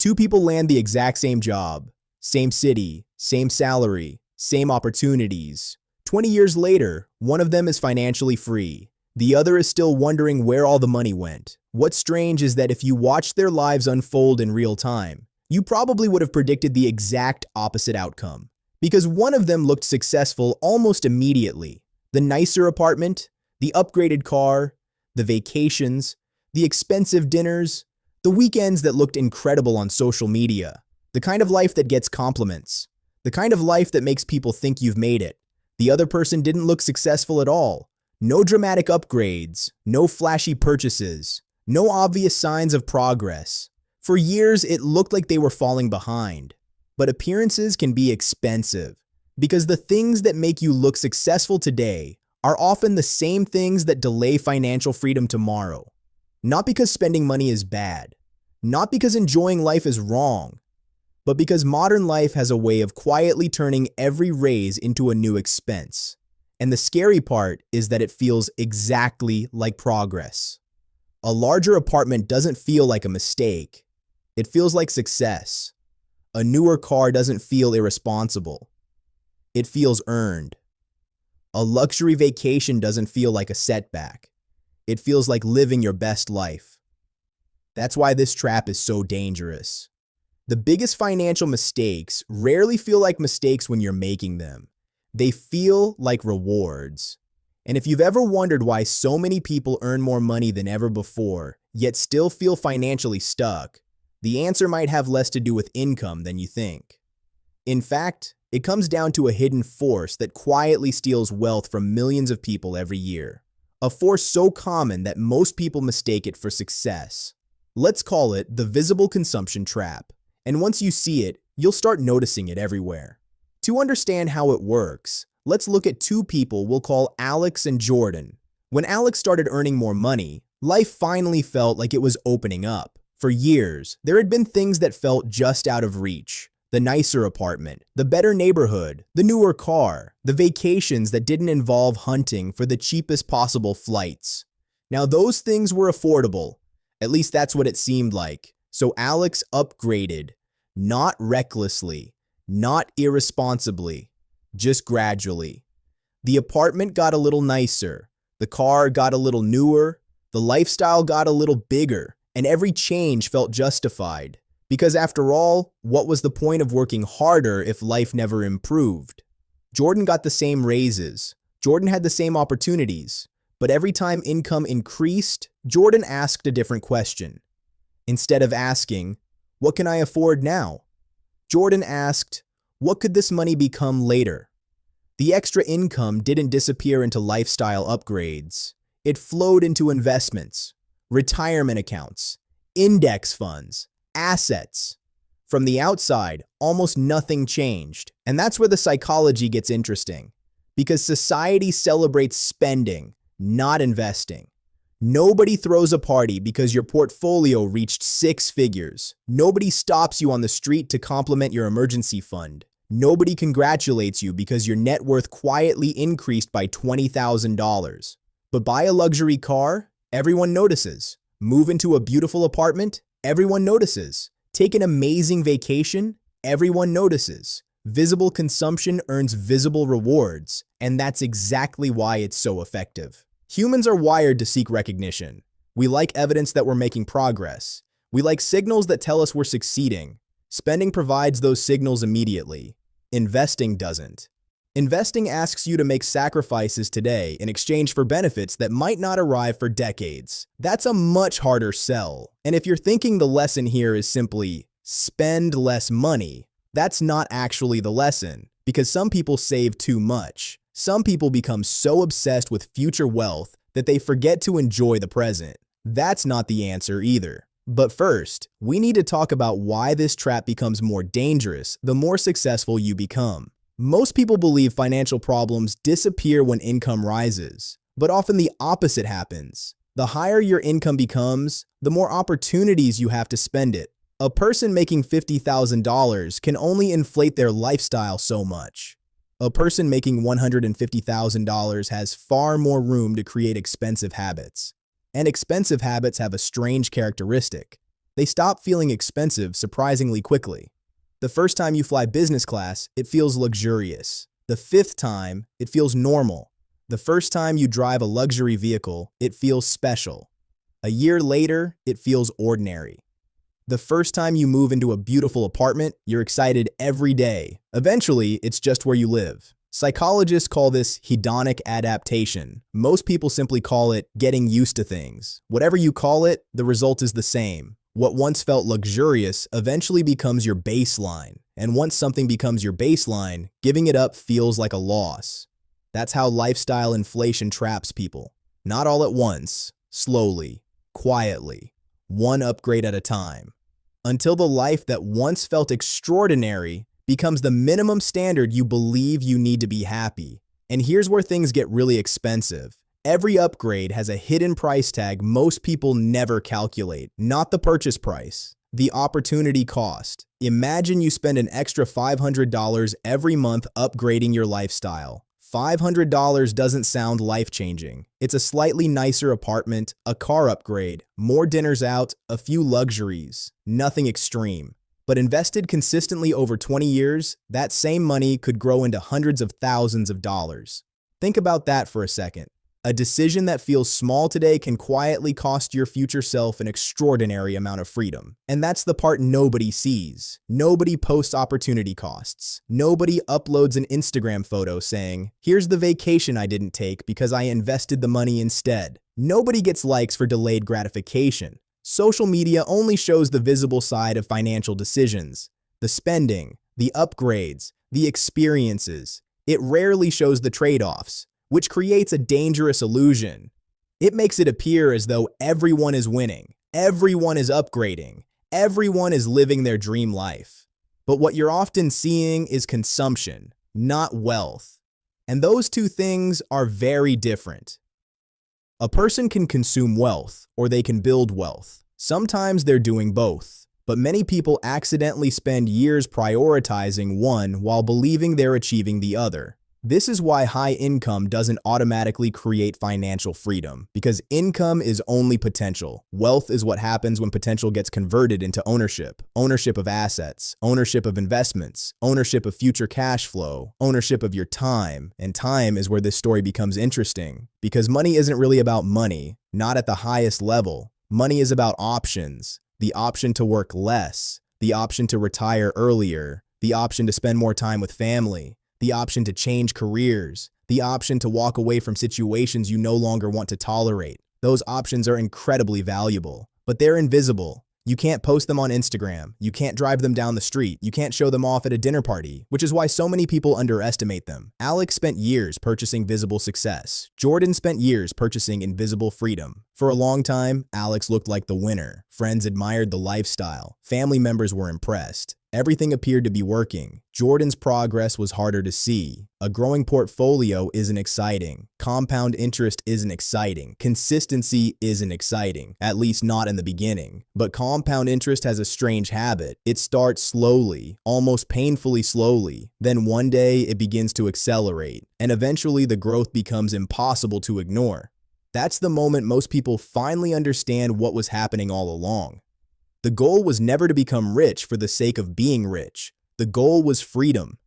Two people land the exact same job, same city, same salary, same opportunities. 20 years later, one of them is financially free. The other is still wondering where all the money went. What's strange is that if you watched their lives unfold in real time, you probably would have predicted the exact opposite outcome. Because one of them looked successful almost immediately. The nicer apartment, the upgraded car, the vacations, the expensive dinners, the weekends that looked incredible on social media, the kind of life that gets compliments, the kind of life that makes people think you've made it. The other person didn't look successful at all. No dramatic upgrades, no flashy purchases, no obvious signs of progress. For years, it looked like they were falling behind. But appearances can be expensive, because the things that make you look successful today are often the same things that delay financial freedom tomorrow. Not because spending money is bad, not because enjoying life is wrong, but because modern life has a way of quietly turning every raise into a new expense. And the scary part is that it feels exactly like progress. A larger apartment doesn't feel like a mistake. It feels like success. A newer car doesn't feel irresponsible. It feels earned. A luxury vacation doesn't feel like a setback. It feels like living your best life. That's why this trap is so dangerous. The biggest financial mistakes rarely feel like mistakes when you're making them. They feel like rewards. And if you've ever wondered why so many people earn more money than ever before, yet still feel financially stuck, the answer might have less to do with income than you think. In fact, it comes down to a hidden force that quietly steals wealth from millions of people every year. A force so common that most people mistake it for success. Let's call it the visible consumption trap. And once you see it, you'll start noticing it everywhere. To understand how it works, let's look at two people we'll call Alex and Jordan. When Alex started earning more money, life finally felt like it was opening up. For years, there had been things that felt just out of reach. The nicer apartment, the better neighborhood, the newer car, the vacations that didn't involve hunting for the cheapest possible flights. Now those things were affordable. At least that's what it seemed like. So Alex upgraded, not recklessly, not irresponsibly, just gradually. The apartment got a little nicer, the car got a little newer, the lifestyle got a little bigger, and every change felt justified. Because after all, what was the point of working harder if life never improved? Jordan got the same raises. Jordan had the same opportunities. But every time income increased, Jordan asked a different question. Instead of asking, "What can I afford now?" Jordan asked, "What could this money become later?" The extra income didn't disappear into lifestyle upgrades. It flowed into investments, retirement accounts, index funds, assets. From the outside, almost nothing changed. And that's where the psychology gets interesting. Because society celebrates spending, not investing. Nobody throws a party because your portfolio reached 6 figures. Nobody stops you on the street to compliment your emergency fund. Nobody congratulates you because your net worth quietly increased by $20,000. But buy a luxury car, everyone notices. Move into a beautiful apartment, everyone notices. Take an amazing vacation, everyone notices. Visible consumption earns visible rewards, and that's exactly why it's so effective. Humans are wired to seek recognition. We like evidence that we're making progress. We like signals that tell us we're succeeding. Spending provides those signals immediately. Investing doesn't. Investing asks you to make sacrifices today in exchange for benefits that might not arrive for decades. That's a much harder sell. And if you're thinking the lesson here is simply spend less money, that's not actually the lesson, because some people save too much. Some people become so obsessed with future wealth that they forget to enjoy the present. That's not the answer either. But first, we need to talk about why this trap becomes more dangerous the more successful you become. Most people believe financial problems disappear when income rises, but often the opposite happens. The higher your income becomes, the more opportunities you have to spend it. A person making $50,000 can only inflate their lifestyle so much. A person making $150,000 has far more room to create expensive habits. And expensive habits have a strange characteristic. They stop feeling expensive surprisingly quickly. The first time you fly business class, it feels luxurious. The fifth time, it feels normal. The first time you drive a luxury vehicle, it feels special. A year later, it feels ordinary. The first time you move into a beautiful apartment, you're excited every day. Eventually, it's just where you live. Psychologists call this hedonic adaptation. Most people simply call it getting used to things. Whatever you call it, the result is the same. What once felt luxurious eventually becomes your baseline. And once something becomes your baseline, giving it up feels like a loss. That's how lifestyle inflation traps people. Not all at once, slowly, quietly, one upgrade at a time, until the life that once felt extraordinary becomes the minimum standard you believe you need to be happy. And here's where things get really expensive. Every upgrade has a hidden price tag most people never calculate. Not the purchase price, the opportunity cost. Imagine you spend an extra $500 every month upgrading your lifestyle. $500 doesn't sound life-changing. It's a slightly nicer apartment, a car upgrade, more dinners out, a few luxuries. Nothing extreme. But invested consistently over 20 years, that same money could grow into hundreds of thousands of dollars. Think about that for a second. A decision that feels small today can quietly cost your future self an extraordinary amount of freedom. And that's the part nobody sees. Nobody posts opportunity costs. Nobody uploads an Instagram photo saying, "Here's the vacation I didn't take because I invested the money instead." Nobody gets likes for delayed gratification. Social media only shows the visible side of financial decisions, the spending, the upgrades, the experiences. It rarely shows the trade-offs, which creates a dangerous illusion. It makes it appear as though everyone is winning, everyone is upgrading, everyone is living their dream life. But what you're often seeing is consumption, not wealth. And those two things are very different. A person can consume wealth, or they can build wealth. Sometimes they're doing both. But many people accidentally spend years prioritizing one while believing they're achieving the other. This is why high income doesn't automatically create financial freedom, because income is only potential. Wealth is what happens when potential gets converted into ownership. Ownership of assets, ownership of investments, ownership of future cash flow, ownership of your time. And time is where this story becomes interesting, because money isn't really about money, not at the highest level. Money is about options. The option to work less, the option to retire earlier, the option to spend more time with family, the option to change careers, the option to walk away from situations you no longer want to tolerate. Those options are incredibly valuable, but they're invisible. You can't post them on Instagram. You can't drive them down the street. You can't show them off at a dinner party, which is why so many people underestimate them. Alex spent years purchasing visible success. Jordan spent years purchasing invisible freedom. For a long time, Alex looked like the winner. Friends admired the lifestyle. Family members were impressed. Everything appeared to be working. Jordan's progress was harder to see. A growing portfolio isn't exciting. Compound interest isn't exciting. Consistency isn't exciting, at least not in the beginning. But compound interest has a strange habit. It starts slowly, almost painfully slowly. Then one day it begins to accelerate, and eventually the growth becomes impossible to ignore. That's the moment most people finally understand what was happening all along. The goal was never to become rich for the sake of being rich. The goal was freedom.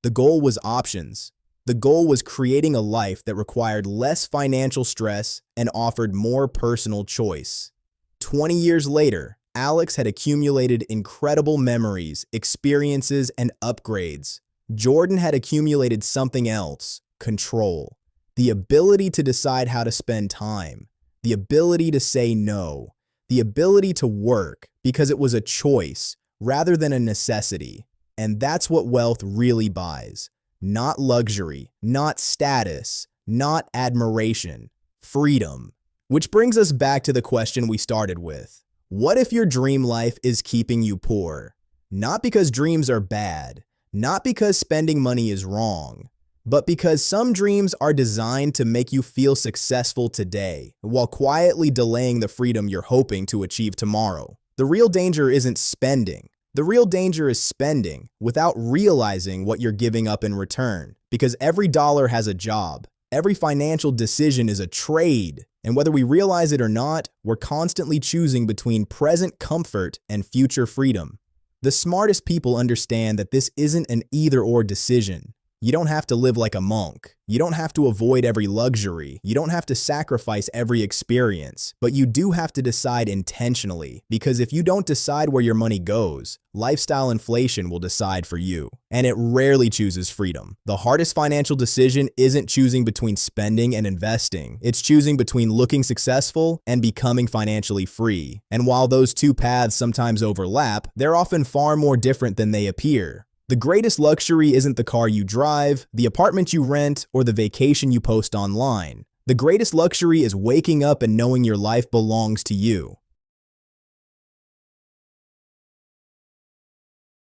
The goal was options. The goal was creating a life that required less financial stress and offered more personal choice. 20 years later, Alex had accumulated incredible memories, experiences, and upgrades. Jordan had accumulated something else: control. The ability to decide how to spend time. The ability to say no. The ability to work because it was a choice rather than a necessity. And that's what wealth really buys. Not luxury, not status, not admiration, freedom. Which brings us back to the question we started with. What if your dream life is keeping you poor? Not because dreams are bad, not because spending money is wrong, but because some dreams are designed to make you feel successful today, while quietly delaying the freedom you're hoping to achieve tomorrow. The real danger isn't spending. The real danger is spending without realizing what you're giving up in return, because every dollar has a job. Every financial decision is a trade, and whether we realize it or not, we're constantly choosing between present comfort and future freedom. The smartest people understand that this isn't an either-or decision. You don't have to live like a monk. You don't have to avoid every luxury. You don't have to sacrifice every experience. But you do have to decide intentionally, because if you don't decide where your money goes, lifestyle inflation will decide for you. And it rarely chooses freedom. The hardest financial decision isn't choosing between spending and investing. It's choosing between looking successful and becoming financially free. And while those two paths sometimes overlap, they're often far more different than they appear. The greatest luxury isn't the car you drive, the apartment you rent, or the vacation you post online. The greatest luxury is waking up and knowing your life belongs to you.